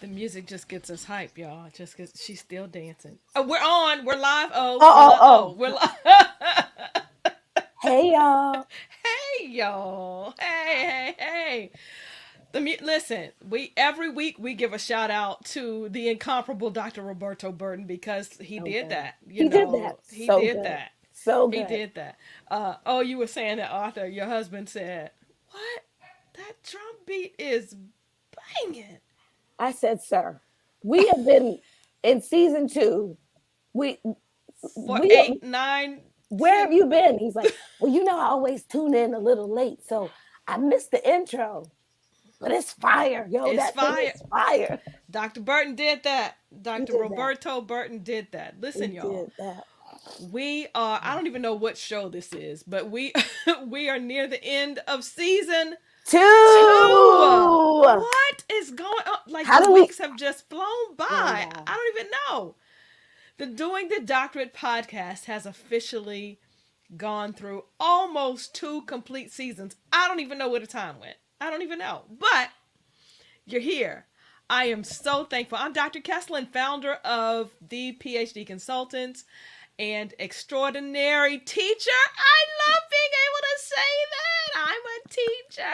The music just gets us hype, y'all. Just cause she's still dancing. Oh, we're on. We're live. Oh, we're Oh, live. oh, Oh, we're oh. live. Hey, y'all. Hey, y'all. Hey. Listen. We every week we give a shout out to the incomparable Dr. Roberto Burton because he So did good. that. You He did that. know, he So did good. that. So He good. did that. Oh, you were saying that, Arthur. Your husband said, "What? That drum beat is banging." I said, sir, we have been in season 2. We, For we, have, 8, 9, where have 10. you been? He's like, well, I always tune in a little late. So I missed the intro, but it's fire. Yo, It's that thing fire. is fire. Dr. Burton did that. He Dr. did that. Roberto Burton did that. He Listen, y'all. did that. We are, I don't even know what show this is, but we we are near the end of season 2. 2. What is going on? Like How the do we? weeks have just flown by. Blown I by. don't even know. The Doing the Doctorate podcast has officially gone through almost 2 complete seasons. I don't even know where the time went. I don't even know. But you're here. I am so thankful. I'm Dr. Kesslin, founder of the PhD Consultants and extraordinary teacher. I love being able to say that. I'm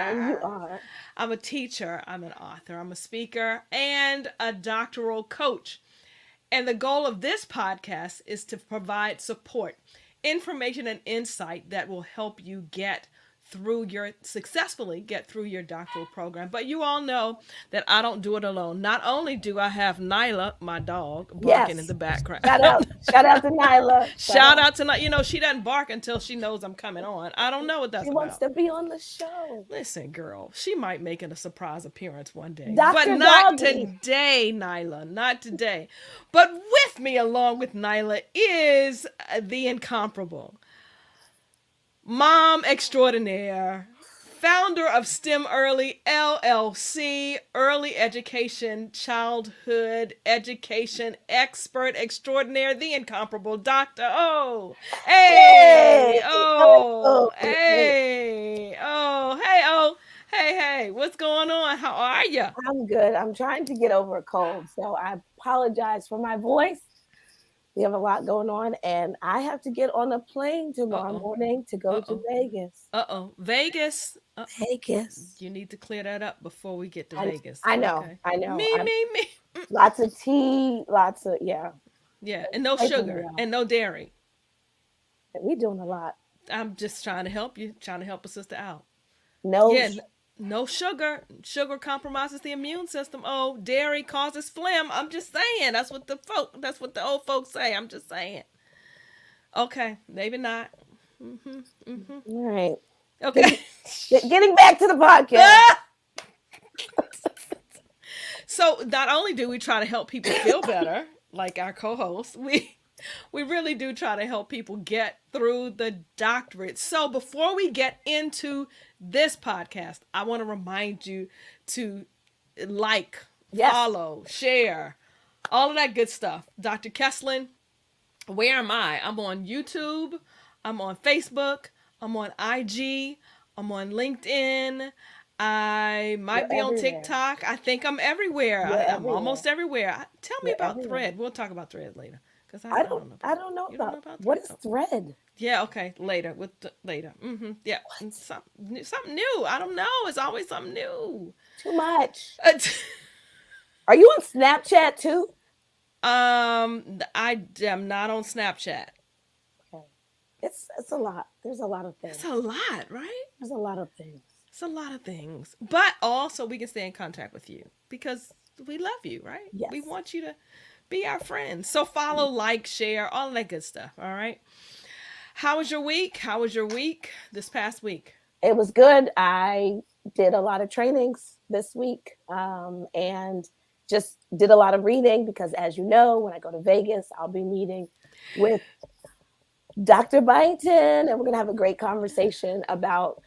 a And you teacher. are. I'm a teacher. I'm an author. I'm a speaker and a doctoral coach. And the goal of this podcast is to provide support, information, and insight that will help you successfully get through your doctoral program. But you all know that I don't do it alone. Not only do I have Nyla, my dog, barking in Yes. the background. Shout out. Shout out to Nyla. Shout Shout out. out to Nyla. She doesn't bark until she knows I'm coming on. I don't know what She that's wants about. to be on the show. Listen, girl, she might make it a surprise appearance one day. But Dr. not Doggy. today, Nyla. Not today. But with me, along with Nyla, is the incomparable mom extraordinaire, founder of STEM Early LLC, early education, childhood education expert extraordinaire, the incomparable Dr. O. Hey, Hey. oh, Oh, hey. hey, oh, hey, oh, hey, what's going on? How are you? I'm good. I'm trying to get over a cold, so I apologize for my voice. We have a lot going on, and I have to get on a plane Uh tomorrow oh, morning to go to uh-oh, Vegas. Vegas. Vegas. You need to clear that up before we get to I, Vegas. I know. Okay. I know. Me. Lots of tea, lots of, yeah. Yeah, and no Pray for me, sugar y'all. and no dairy. We doing a lot. I'm just trying to help you, trying to help a sister out. No, Yeah, no sugar. Sugar compromises the immune system. Oh, dairy causes phlegm. I'm just saying. That's what the old folks say. I'm just saying. Okay, maybe not. Mhm. Mhm. all right. Okay. Getting back to the podcast. So not only do we try to help people feel better, like our co-host, we really do try to help people get through the doctorate. So before we get into this podcast, I want to remind you to like, Yes. follow, share, all of that good stuff. Dr. Kesslin, Where am I? I'm on YouTube. I'm on Facebook. I'm on IG. I'm on LinkedIn. I You're might be on everywhere. TikTok. I think I'm everywhere. You're I'm everywhere. almost everywhere. Tell me You're about everywhere. Thread. We'll talk about Thread later. Because I I don't don't know about I it. don't know You don't know about about what Thread? is Oh. thread. Yeah, okay. Later. Later. Yeah. What? Something new. I don't know. It's always something new. Too much. Are you on Snapchat too? I am not on Snapchat. Okay. It's a lot. There's a lot of It's things. a lot, right? There's a lot of things. It's a lot of things. But also, we can stay in contact with you because we love you, right? We Yes. want you to be our friends. So follow, like, share, all that good stuff, all right? How was your week? How was your week this past week? It was good. I did a lot of trainings this week, and just did a lot of reading because, as you know, when I go to Vegas, I'll be meeting with Dr. Byington, and we're going to have a great conversation about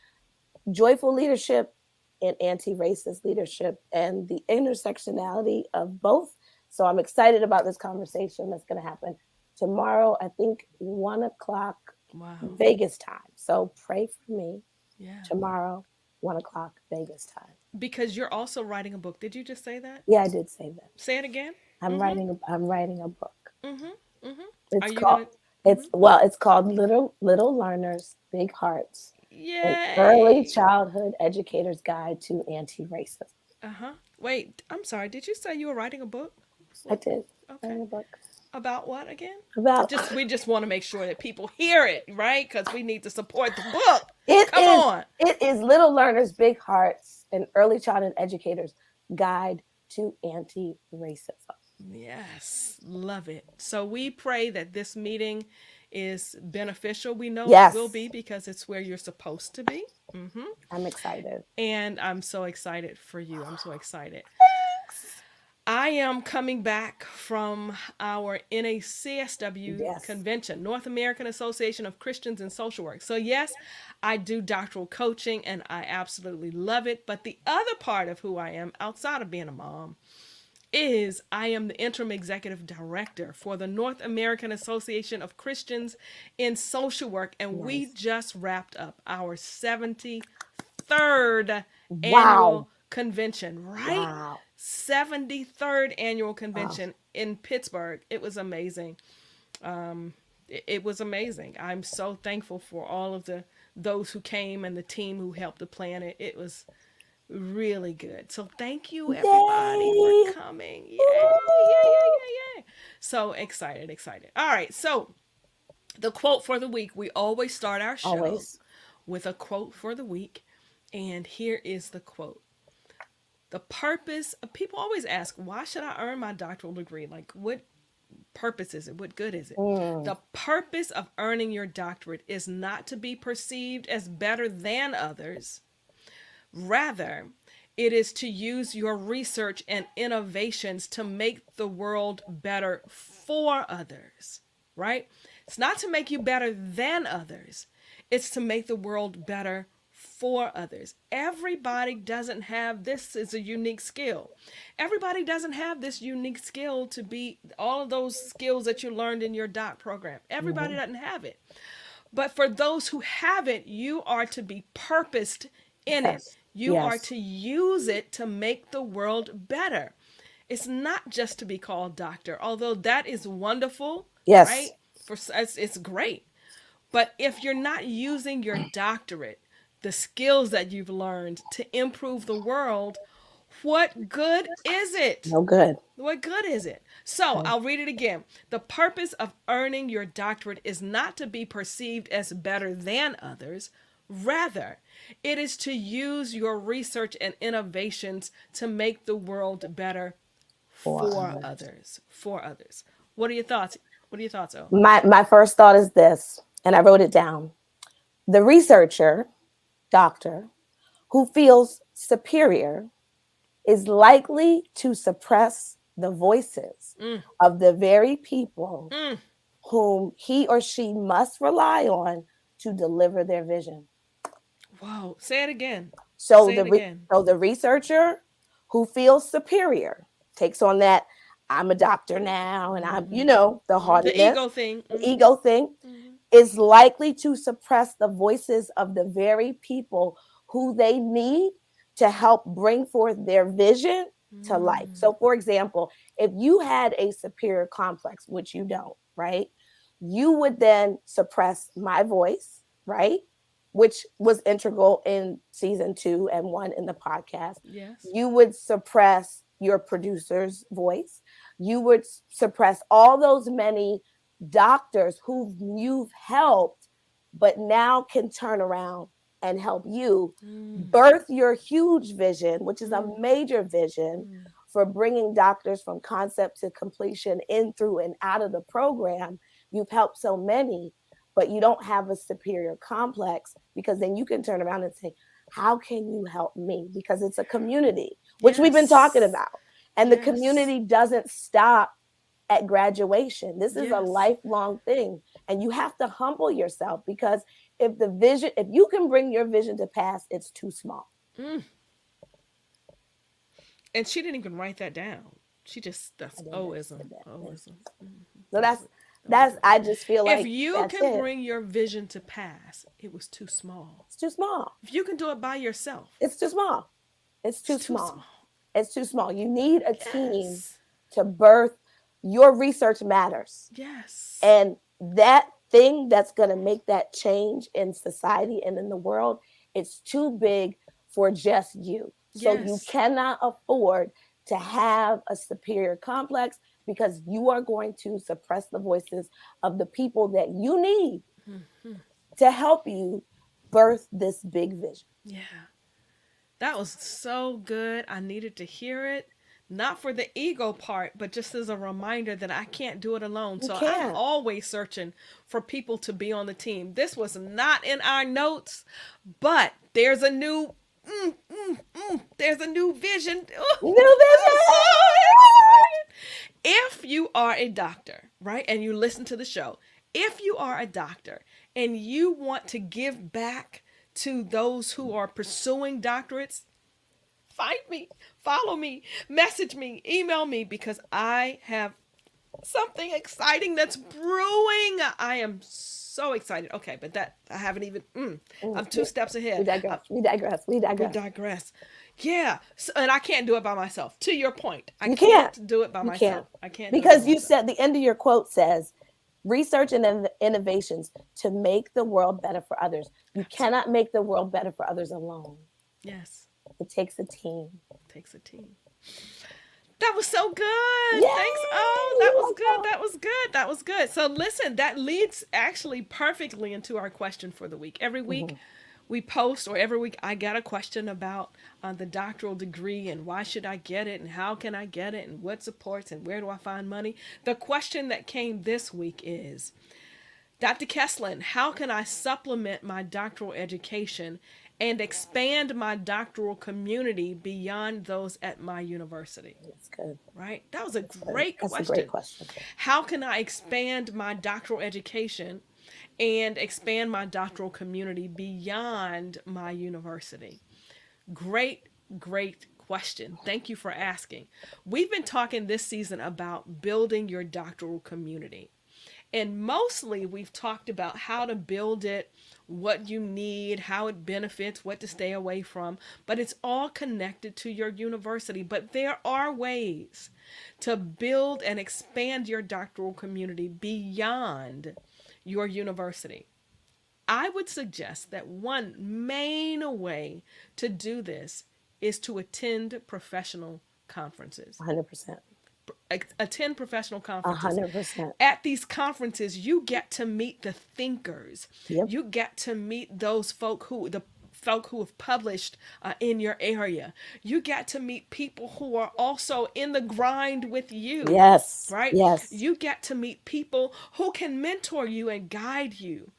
joyful leadership and anti racist leadership and the intersectionality of both. So I'm excited about this conversation that's going to happen tomorrow, I think 1 o'clock Wow. Vegas time. So pray for me Yeah. tomorrow, 1 o'clock Vegas time. Because you're also writing a book. Did you just say that? Yeah, I did say that. Say it again. I'm Mm-hmm. writing a book. Mm-hmm. Mm-hmm. Are It's you called gonna? Mm-hmm. it's called Little Learners, Big Hearts, an early Yay. childhood educator's guide to anti-racism. Uh-huh. Wait, I'm sorry. Did you say you were writing a book? I What? did. Okay. Writing a book About what again? about Just we just want to make sure that people hear it, right? Because we need to support the book. it Come is on. it is Little Learners, Big Hearts, an early childhood educator's guide to anti-racism. Yes, love it. So we pray that this meeting is beneficial. We know it will Yes, be because it's where you're supposed to be. Mm-hmm. I'm excited. And I'm so excited for you. I'm so excited. Thanks. I am coming back from our NACSW Yes. convention, North American Association of Christians in Social Work. So, yes, I do doctoral coaching and I absolutely love it. But the other part of who I am outside of being a mom is I am the interim executive director for the North American Association of Christians in Social Work. And we Nice. just wrapped up our 73rd Wow. annual convention, right? Wow. 73rd annual Wow. convention in Pittsburgh. It was amazing. It was amazing. I'm so thankful for all of those who came and the team who helped to plan it. It was really good. So thank you everybody for Yay. coming. Yay, yay, yay, Woo. yay, yay. So excited, excited. All right. So the quote for the week, we always start our show Always. with a quote for the week. And here is the quote. The purpose, people always ask, why should I earn my doctoral degree? Like, what purpose is it? What good is it? Mm. The purpose of earning your doctorate is not to be perceived as better than others. Rather, it is to use your research and innovations to make the world better for others, right? It's not to make you better than others. It's to make the world better for others. Everybody doesn't have this is a unique skill. Everybody doesn't have this unique skill to be all of those skills that you learned in your doc program. Everybody Mm-hmm. doesn't have it. But for those who have it, you are to be purposed in it. Yes. You are Yes. to use it to make the world better. It's not just to be called doctor, although that is wonderful, Yes. right? It's great. But if you're not using your doctorate, the skills that you've learned to improve the world, what good is it? No good. What good is it? So Okay. I'll read it again. The purpose of earning your doctorate is not to be perceived as better than others. Rather, it is to use your research and innovations to make the world better For for others. others. For others. What are your thoughts? What are your thoughts, O? My first thought is this, and I wrote it down. The researcher, doctor, who feels superior is likely to suppress the voices Mm, of the very people mm. whom he or she must rely on to deliver their vision. Whoa. Say it again. So Say it again. the researcher who feels superior takes on that I'm a doctor now, and I'm, Mm-hmm. the The haughtiness, ego thing. the Mm-hmm. ego thing, Mm-hmm. is likely to suppress the voices of the very people who they need to help bring forth their vision to life. Mm. So, for example, if you had a superior complex, which you don't, right, you would then suppress my voice, right, which was integral in season 2 and 1 in the podcast. Yes. You would suppress your producer's voice. You would suppress all those many doctors who you've helped, but now can turn around and help you Mm. birth your huge vision, which is a Mm. major vision Mm. for bringing doctors from concept to completion in, through, and out of the program. You've helped so many, but you don't have a superior complex, because then you can turn around and say, how can you help me? Because it's a community, which we've been talking Yes. about. And the Yes. community doesn't stop at graduation. This is a Yes. lifelong thing. And you have to humble yourself, because if you can bring your vision to pass, it's too small. Mm. And she didn't even write that down. She just, that's I didn't Oism. say that. Oism. Mm-hmm. So That was it. That was that's it. I just feel If like you that's can it. bring your vision to pass, it was too small. It's too small. If you can do it by yourself, It's too small. It's it's too too small. small. It's too small. You need a team Yes. to birth. Your research matters. Yes. And that thing that's going to make that change in society and in the world, it's too big for just you. So you Yes. cannot afford to have a superior complex, because you are going to suppress the voices of the people that you need Mm-hmm. to help you birth this big vision. Yeah. That was so good. I needed to hear it. Not for the ego part, but just as a reminder that I can't do it alone. You So I'm can't. always searching for people to be on the team. This was not in our notes, but there's a new there's a new vision. Ooh, New I'm so vision. excited. If you are a doctor, right, and you listen to the show, if you are a doctor and you want to give back to those who are pursuing doctorates, find me, follow me, message me, email me, because I have something exciting that's brewing. I am so excited. Okay, but that I haven't even. I'm two steps We ahead. digress. We digress. We We digress. digress. Yeah, so, and I can't do it by myself. To your point, I You can't. can't do it by You can't. myself. I can't do it by Because you myself. said the end of your quote says, research and innovations to make the world better for others. You cannot Absolutely. make the world better for others alone. Yes, It takes a team. takes a team. That was so Yay! good. Thanks. Oh, that You're was good. welcome. That was good. That was good. So, listen, that leads actually perfectly into our question for the week. Every week Mhm. we post, or every week I get a question about the doctoral degree and why should I get it and how can I get it and what supports and where do I find money. The question that came this week is, Dr. Kesslin, how can I supplement my doctoral education and expand my doctoral community beyond those at my university? That's good. Right? That was a That's good. great That's a great question. question. How can I expand my doctoral education and expand my doctoral community beyond my university? Great, great question. Thank you for asking. We've been talking this season about building your doctoral community. And mostly we've talked about how to build it, what you need, how it benefits, what to stay away from, but it's all connected to your university. But there are ways to build and expand your doctoral community beyond your university. I would suggest that one main way to do this is to attend professional conferences. 100%. Attend professional conferences. 100%. At these conferences, you get to meet the thinkers. Yep. You get to meet those folk who have published in your area. You get to meet people who are also in the grind with you, Yes. right? Yes. You get to meet people who can mentor you and guide you.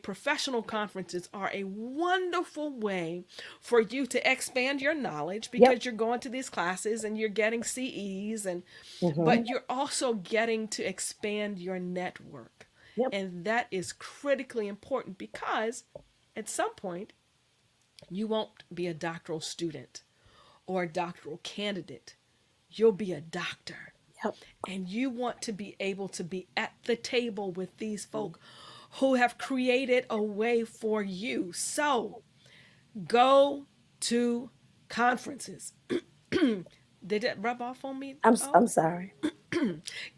Professional conferences are a wonderful way for you to expand your knowledge, Yep. because you're going to these classes and you're getting CEs, and Mm-hmm. but you're also getting to expand your network. Yep. And that is critically important, because at some point you won't be a doctoral student or a doctoral candidate you'll be a doctor. Yep. And you want to be able to be at the table with these folk who have created a way for you. So go to conferences. Did it rub off on me? Oh, I'm sorry.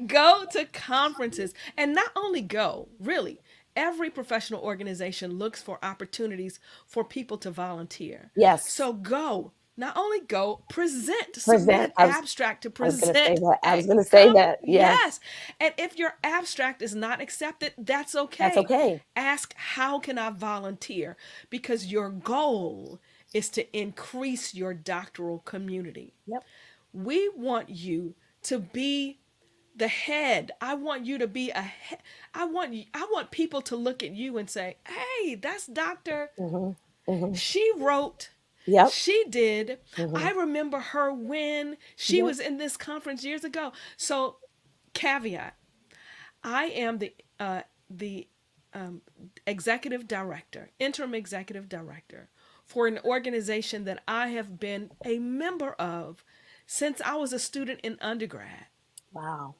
go to conferences, and not only go, really, every professional organization looks for opportunities for people to volunteer. Yes. So go, not only go, present, submit Present. an abstract to I was gonna say present. that. I was Hey, gonna say come, that. Yes. yes. And if your abstract is not accepted, that's That's okay. okay. Ask, how can I volunteer? Because your goal is to increase your doctoral community. Yep. We want you to be the head. I want you to be a head. I want people to look at you and say, "Hey, that's Doctor. Hmm. Hmm. She wrote, Yep. she did. Hmm. I remember her when she Yep. was in this conference years ago." So, caveat: I am the executive director, interim executive director for an organization that I have been a member of since I was a student in undergrad. Wow.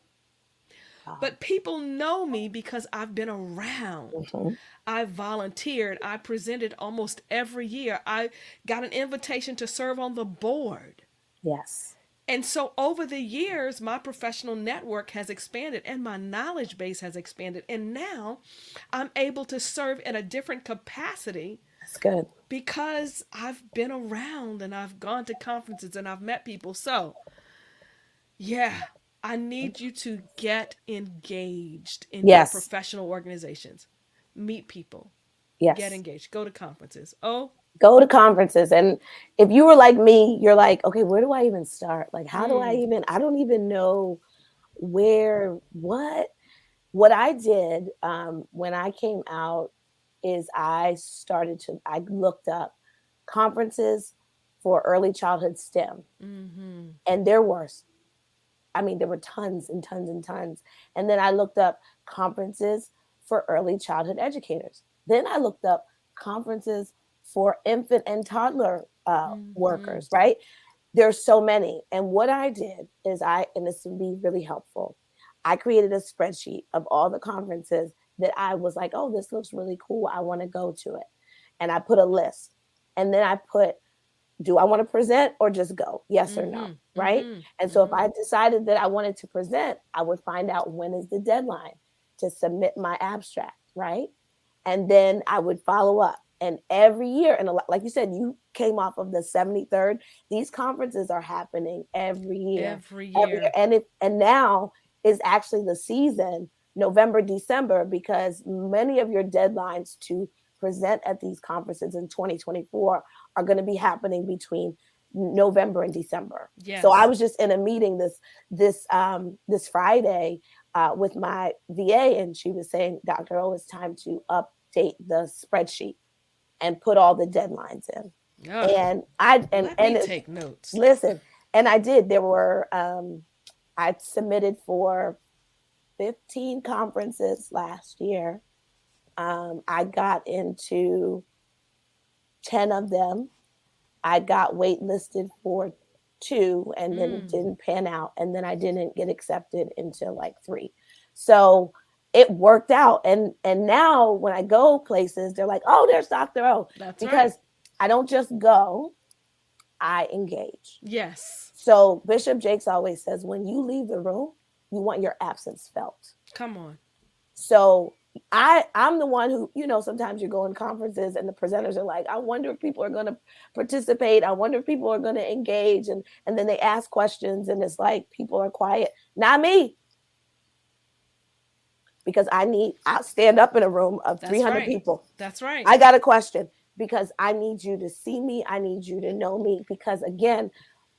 Wow. But people know me because I've been around. Hmm. I volunteered. I presented almost every year. I got an invitation to serve on the board. Yes. And so over the years, my professional network has expanded and my knowledge base has expanded. And now I'm able to serve in a different capacity That's good. because I've been around and I've gone to conferences and I've met people. So, yeah, I need you to get engaged in your Yes. professional organizations. Meet people, get Yes. engaged, go to conferences. Oh, Go to conferences. And if you were like me, you're like, okay, where do I even start? Like, how do I mm, even, I don't even know where, what I did when I came out is I looked up conferences for early childhood STEM. mm-hmm. And there were tons and tons and tons. And then I looked up conferences for early childhood educators. Then I looked up conferences for infant and toddler Mm-hmm. workers, right? There's so many. And what I did is and this would be really helpful, I created a spreadsheet of all the conferences that I was like, oh, this looks really cool. I want to go to it. And I put a list. And then I put, do I want to present or just go? Yes or no, Mm-hmm. right? Mm-hmm. And so if Mm-hmm. I decided that I wanted to present, I would find out when is the deadline to submit my abstract, right? And then I would follow up. And every year, and like you said, you came off of the 73rd. These conferences are happening every year, Every every year, year. and now is actually the season, November, December, because many of your deadlines to present at these conferences in 2024 are going to be happening between November and December. So I Yes. was just in a meeting this Friday with my VA, and she was saying, Dr. O, it's time to update the spreadsheet and put all the deadlines in. Ugh. And I Let me take notes. listen, and I did. There were I submitted for 15 conferences last year. I got into 10 of them. I got waitlisted for two and then it Mm. didn't pan out. And then I didn't get accepted into like three. So it worked out. And now when I go places, they're like, oh, there's Dr. O. That's right. Because I don't just go, I engage. Yes. So Bishop Jakes always says, when you leave the room, you want your absence felt. Come on. So I'm the one who, sometimes you go in conferences and the presenters are like, I wonder if people are going to participate. I wonder if people are going to engage. And then they ask questions and it's like people are quiet. Not me. Because I'll stand up in a room of That's 300 right. people. That's right. I got a question because I need you to see me. I need you to know me. Because again,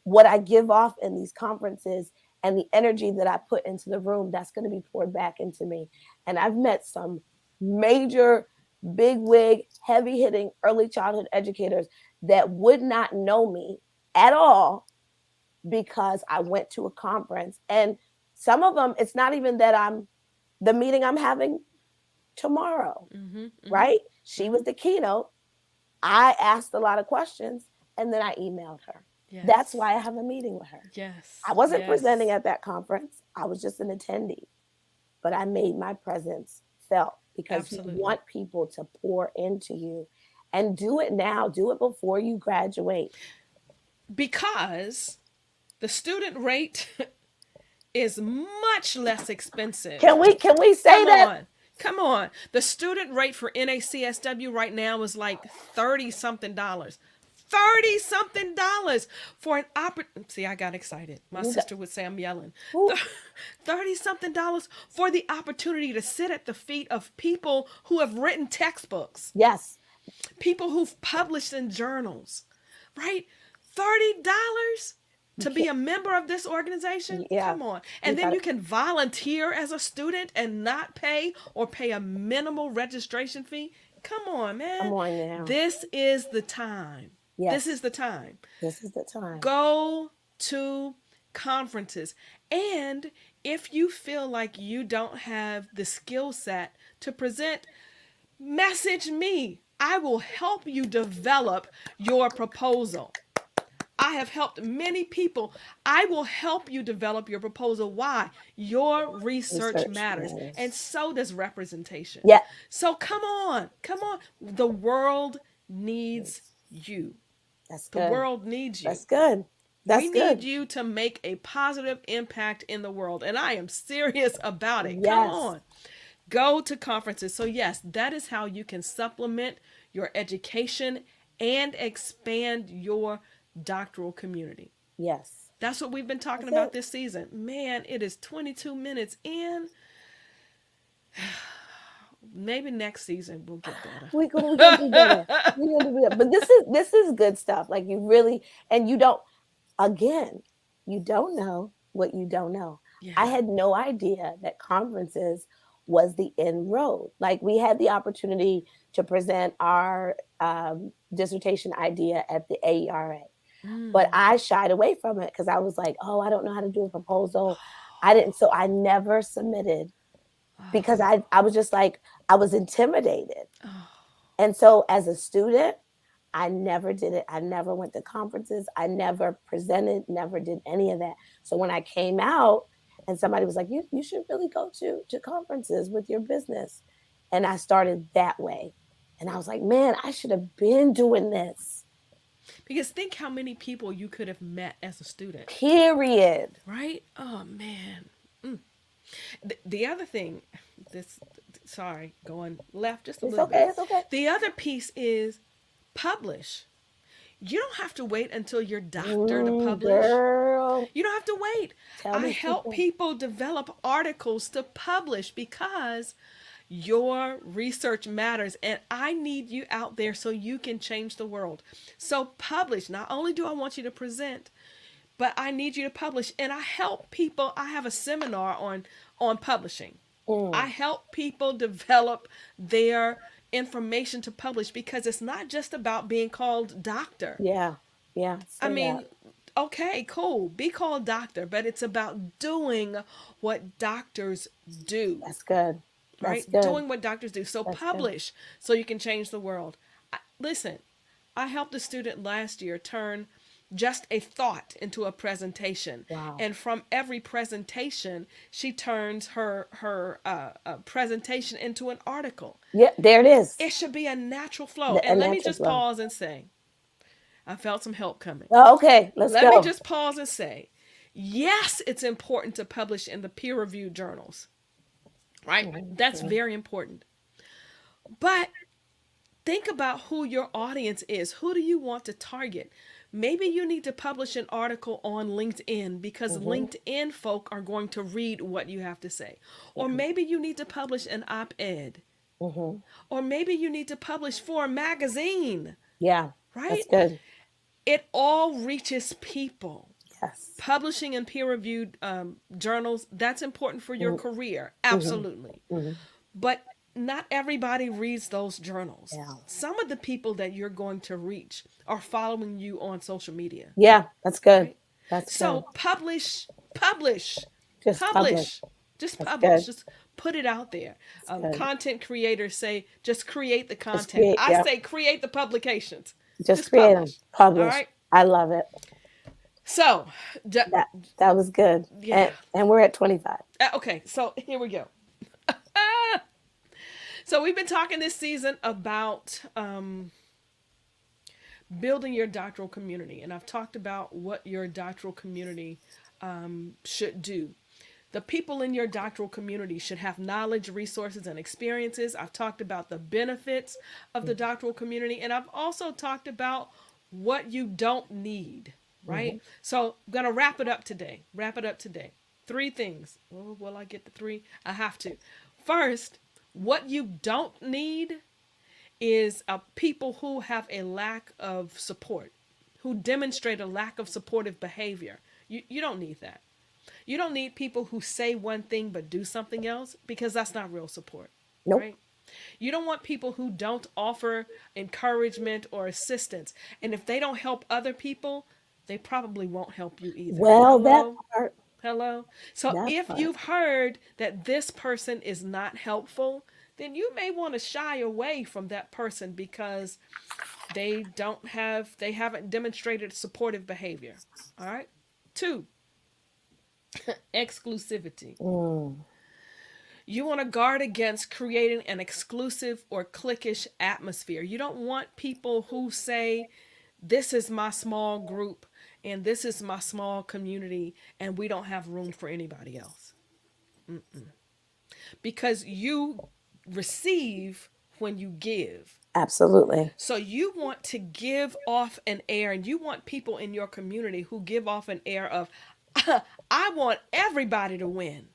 what I give off in these conferences and the energy that I put into the room, that's going to be poured back into me. And I've met some major, big wig, heavy hitting early childhood educators that would not know me at all because I went to a conference. And some of them, it's not even that the meeting I'm having tomorrow, Mm-hmm. Mm-hmm. right? She Mm-hmm. was the keynote. I asked a lot of questions and then I emailed her. That's Yes. why I have a meeting with her. I Yes. wasn't presenting Yes. at that conference. I was just an attendee, but I made my presence felt because you Absolutely. want people to pour into you, and do it now. Do it before you graduate. Because the student rate is much less Can expensive. we say Come that? on. Come on. The student rate for NACSW right now is like 30 something dollars. 30 something dollars for an opportunity. See, I got excited. My sister would say I'm yelling. Who? 30 something dollars for the opportunity to sit at the feet of people who have written textbooks, Yes. people who've published in journals, right? $30 You to be can't. a member of this organization? Yeah. Come on. You And then got you it. can volunteer as a student and not pay or pay a minimal registration fee. Come on, Come man. on now. This is the time. This is Yes. the time. This is the time. Go to conferences. And if you feel like you don't have the skill set to present, message me. I will help you develop your proposal. I have helped many people. I will help you develop your proposal. Why? Your research Research matters. And matters. so does representation. Yeah. So come on. Come on. The world needs you. That's The good. world needs you. That's good. We That's need good. you to make a positive impact in the world. And I am serious about it. Come Yes. on. Go to conferences. So, yes, that is how you can supplement your education and expand your doctoral community. Yes. That's what we've been talking That's about it. this season. Man, it is 22 minutes in. Maybe next season we'll get We gonna do better. better. We gonna do better. But this is good stuff. Like you really, and you don't, again, you don't know what you don't know. I Yeah. had no idea that conferences was the end road. Like we had the opportunity to present our dissertation idea at the AERA, but Mm. I shied away from it because I was like, oh, I don't know how to do a proposal. I didn't, so I never submitted because Oh. I was just like, I was intimidated. Oh. And so as a student, I never did it. I never went to conferences. I never presented, never did any of that. So when I came out and somebody was like, you should really go to conferences with your business. And I started that way. And I was like, man, I should have been doing this. Because think how many people you could have met as a student, Period. right? Oh, man. Mm. The other thing, this, sorry, going left just a It's little okay. bit. It's okay. The other piece is publish. You don't have to wait until you're doctor to publish. Girl, You don't have to wait. tell I these help people. people develop articles to publish because your research matters and I need you out there so you can change the world. So publish. Not only do I want you to present, but I need you to publish. And I help people. I have a seminar on publishing. I Mm, help people develop their information to publish because it's not just about being called doctor. yeah. Yeah. I Say that. mean, okay, cool, be called doctor, but it's about doing what doctors do, That's good. That's right? good. Doing what doctors do. So That's good. publish so you can change the world. Listen, I helped a student last year turn just a thought into a presentation, Wow. and from every presentation, she turns her presentation into an article. Yeah, there it is. It should be a natural flow. The, a And let me natural just flow. pause and say, I felt some help coming. Oh, okay, let's Let me go. just pause and say, yes, it's important to publish in the peer reviewed journals, right? That's Mhm. very important. But think about who your audience is. Who do you want to target? Maybe you need to publish an article on LinkedIn because Mhm. LinkedIn folk are going to read what you have to say. Or Yeah. maybe you need to publish an op ed. Mhm. Or maybe you need to publish for a magazine, Yeah. That's right? good. It all reaches people. Yes. Publishing in peer reviewed journals, that's important for your Mhm. career, Mhm. absolutely. Mhm. But not everybody reads those journals. Yeah. Some of the people that you're going to reach are following you on social media, Yeah. That's good. right? That's good. So publish, publish, Just publish. publish. Just That's publish. good. Just put it out there. That's good. Content creators say just create the Just content. create. I Yeah. say create the publications. Just Just create them. publish. All Publish. right. I love it. So, That that was good. yeah. And we're at 25. Okay, so here we go. Ah! So we've been talking this season about building your doctoral community, and I've talked about what your doctoral community should do. The people in your doctoral community should have knowledge, resources, and experiences. I've talked about the benefits of the doctoral community, and I've also talked about what you don't need, Mm-hmm. right? So I'm going to wrap it up today. Wrap it up today. Three things. Oh, will I get the three? I have to. First, what you don't need is people who have a lack of support, who demonstrate a lack of supportive behavior. You don't need that. You don't need people who say one thing but do something else, because that's not real support, Nope. right? You don't want people who don't offer encouragement or assistance. And if they don't help other people, they probably won't help you either. Well, that Hello? part, Hello? So that if part. you've heard that this person is not helpful, then you may want to shy away from that person because they haven't demonstrated supportive behavior. All right? Two, exclusivity. Mm, You want to guard against creating an exclusive or cliquish atmosphere. You don't want people who say, this is my small group and this is my small community and we don't have room for anybody else. Because you receive when you give. absolutely. So you want to give off an air, and you want people in your community who give off an air of, I want everybody to win.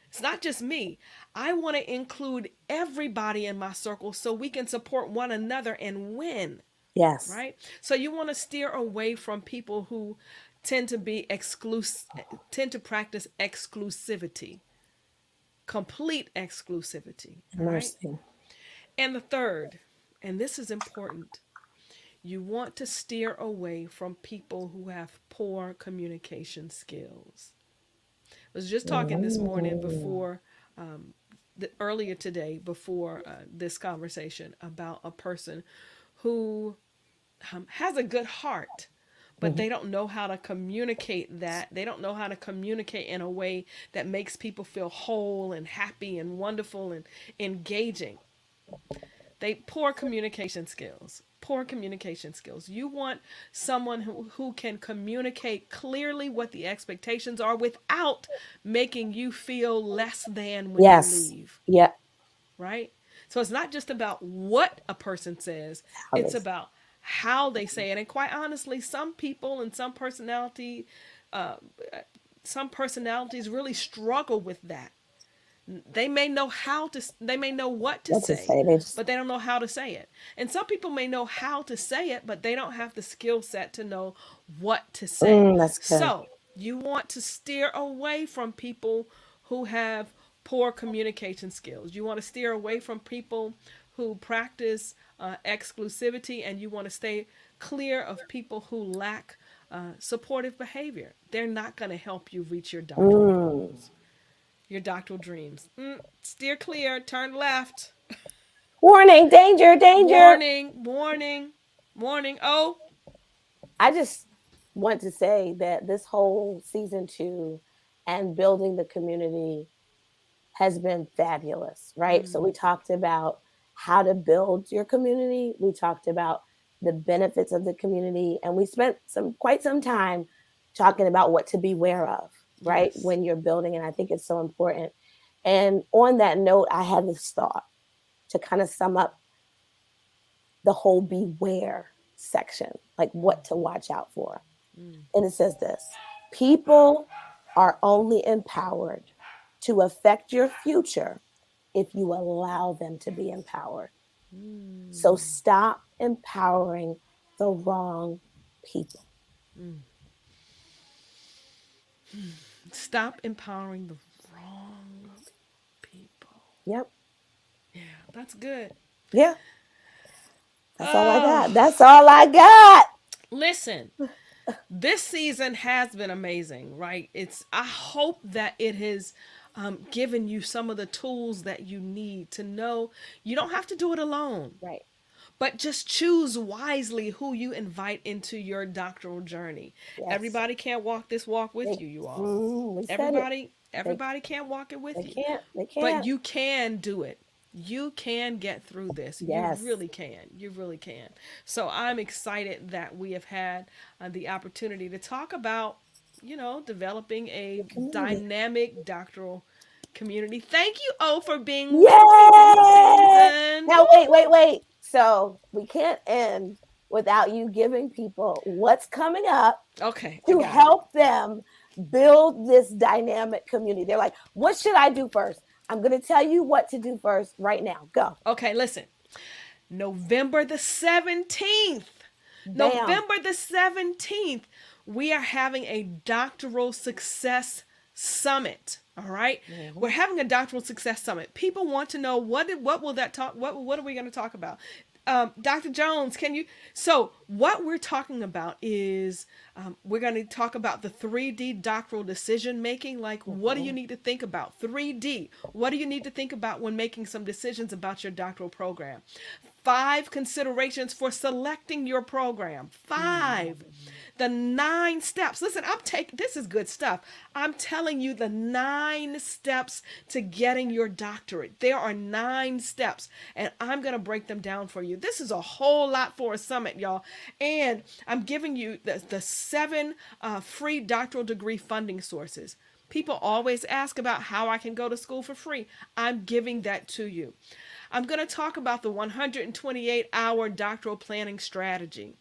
It's not just me. I want to include everybody in my circle so we can support one another and win, Yes. right? So you want to steer away from people who tend to be exclusive, tend to practice exclusivity, complete exclusivity, all right? Mercy. And the third, and this is important, you want to steer away from people who have poor communication skills. I was just talking this morning Mm, before, earlier today, before this conversation, about a person who has a good heart, but mhm. they don't know how to communicate that. They don't know how to communicate in a way that makes people feel whole and happy and wonderful and engaging. They poor communication skills. Poor communication skills. You want someone who can communicate clearly what the expectations are without making you feel less than when you Yes. leave, Yeah. right? So it's not just about what a person says, How it's this. about how they say it. And quite honestly, some people and uh, some personalities really struggle with that. They may know what to What to say, say? They just. but they don't know how to say it. And some people may know how to say it, but they don't have the skill set to know what to say. That's good. So you want to steer away from people who have poor communication skills. You want to steer away from people who practice exclusivity, and you want to stay clear of people who lack supportive behavior. They're not going to help you reach your doctoral Mm. goals, your doctoral dreams. Steer clear, turn left. Warning! Danger! Danger! Warning, warning, warning. Oh, I just want to say that this whole season 2 and building the community has been fabulous, right? So we talked about how to build your community. We talked about the benefits of the community, and we spent quite some time talking about what to beware of, right? yes. When you're building, and I think it's so important. And on that note, I had this thought to kind of sum up the whole beware section, like what to watch out for. And it says this: people are only empowered to affect your future if you allow them to be empowered. So stop empowering the wrong people. Stop empowering the wrong people. Yep. Yeah, that's good. Yeah. That's all I Oh, got. That's all I got. listen, this season has been amazing, right? I hope that it has given you some of the tools that you need to know you don't have to do it alone. Right. But just choose wisely who you invite into your doctoral journey. Yes. Everybody can't walk this walk with They, you, you all. we said it. Everybody, They everybody can't walk it with they you. can't. They But can't. you can do it. You can get through this. You Yes. really can. You really can. So I'm excited that we have had the opportunity to talk about, developing a The community. dynamic doctoral community. Thank you, O, for being with me this Yay! season. Now wait. So we can't end without you giving people what's coming up Okay, I to got it. help them build this dynamic community. They're like, what should I do first? I'm going to tell you what to do first right now. Go. Okay, listen. November the 17th. Bam. November the 17th, we are having a doctoral success summit. All right? Mm-hmm. We're having a doctoral success summit. People want to know what will that talk what are we going to talk about? Dr. Jones, can you? So, what we're talking about is we're going to talk about the 3D doctoral decision making. Like, what do you Mm-hmm. need to think about? 3D. What do you need to think about when making some decisions about your doctoral program? 5 considerations for selecting your program. 5. The 9 steps. Listen, this is good stuff. I'm telling you the 9 steps to getting your doctorate. There are 9 steps, and I'm going to break them down for you. This is a whole lot for a summit, y'all. And I'm giving you the 7 free doctoral degree funding sources. People always ask about how I can go to school for free. I'm giving that to you. I'm going to talk about the 128-hour doctoral planning strategy.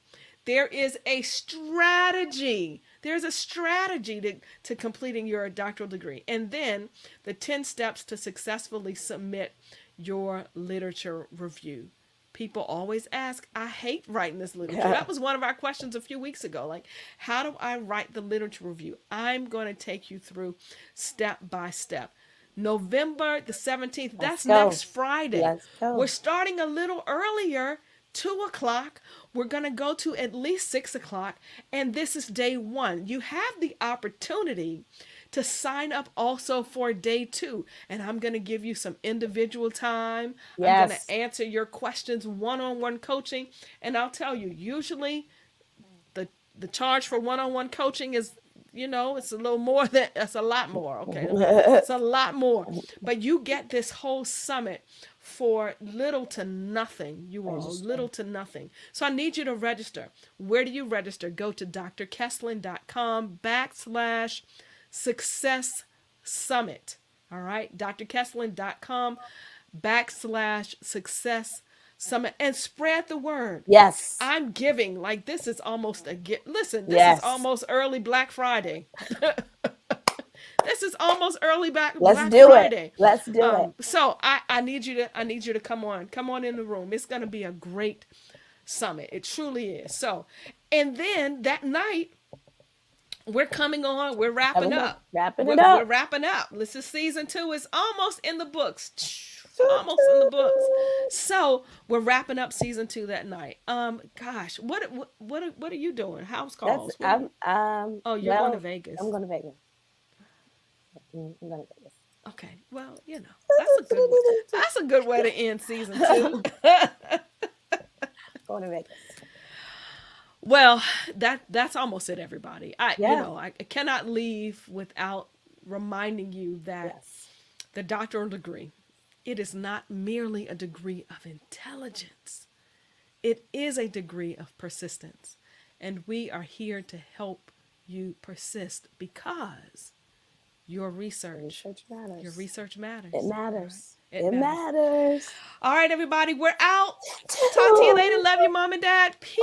There is a strategy. There's a strategy to completing your doctoral degree. And then the 10 steps to successfully submit your literature review. People always ask, I hate writing this literature. That was one of our questions a few weeks ago. Like, how do I write the literature review? I'm going to take you through step by step. November the 17th, that's next Friday. Let's go. We're starting a little earlier, 2 o'clock. We're going to go to at least 6 o'clock. And this is day 1. You have the opportunity to sign up also for day 2. And I'm going to give you some individual time. Yes. I'm going to answer your questions, one-on-one coaching. And I'll tell you, usually the charge for one-on-one coaching is, it's a little more than, it's a lot more. Okay. It's a lot more, but you get this whole summit for little to nothing, you all, little to nothing. So I need you to register. Where do you register? Go to drkesslin.com/success summit. All right. drkesslin.com/success summit, and spread the word. Yes. I'm giving, like, this is almost a gift. Listen, this Yes. is almost early Black Friday. This is almost early Black Let's do Friday. it. Let's do it. So I need you to come on in the room. It's going to be a great summit. It truly is. So, and then that night we're coming on. We're wrapping up. We're wrapping up. This is season 2. It's almost in the books. Almost in the books. So we're wrapping up season 2 that night. Gosh, what are you doing? House calls. You're going to Vegas. I'm going to Vegas. I'm going to Vegas. Okay. Well, that's a good way to end season 2. Going to Vegas. Well, that's almost it, everybody. I cannot leave without reminding you that the doctoral degree, it is not merely a degree of intelligence. It is a degree of persistence. And we are here to help you persist because your research matters. Your research matters. It matters. Right? It matters. All right, everybody, we're out. Talk to you later. Love you, Mom and Dad. Peace.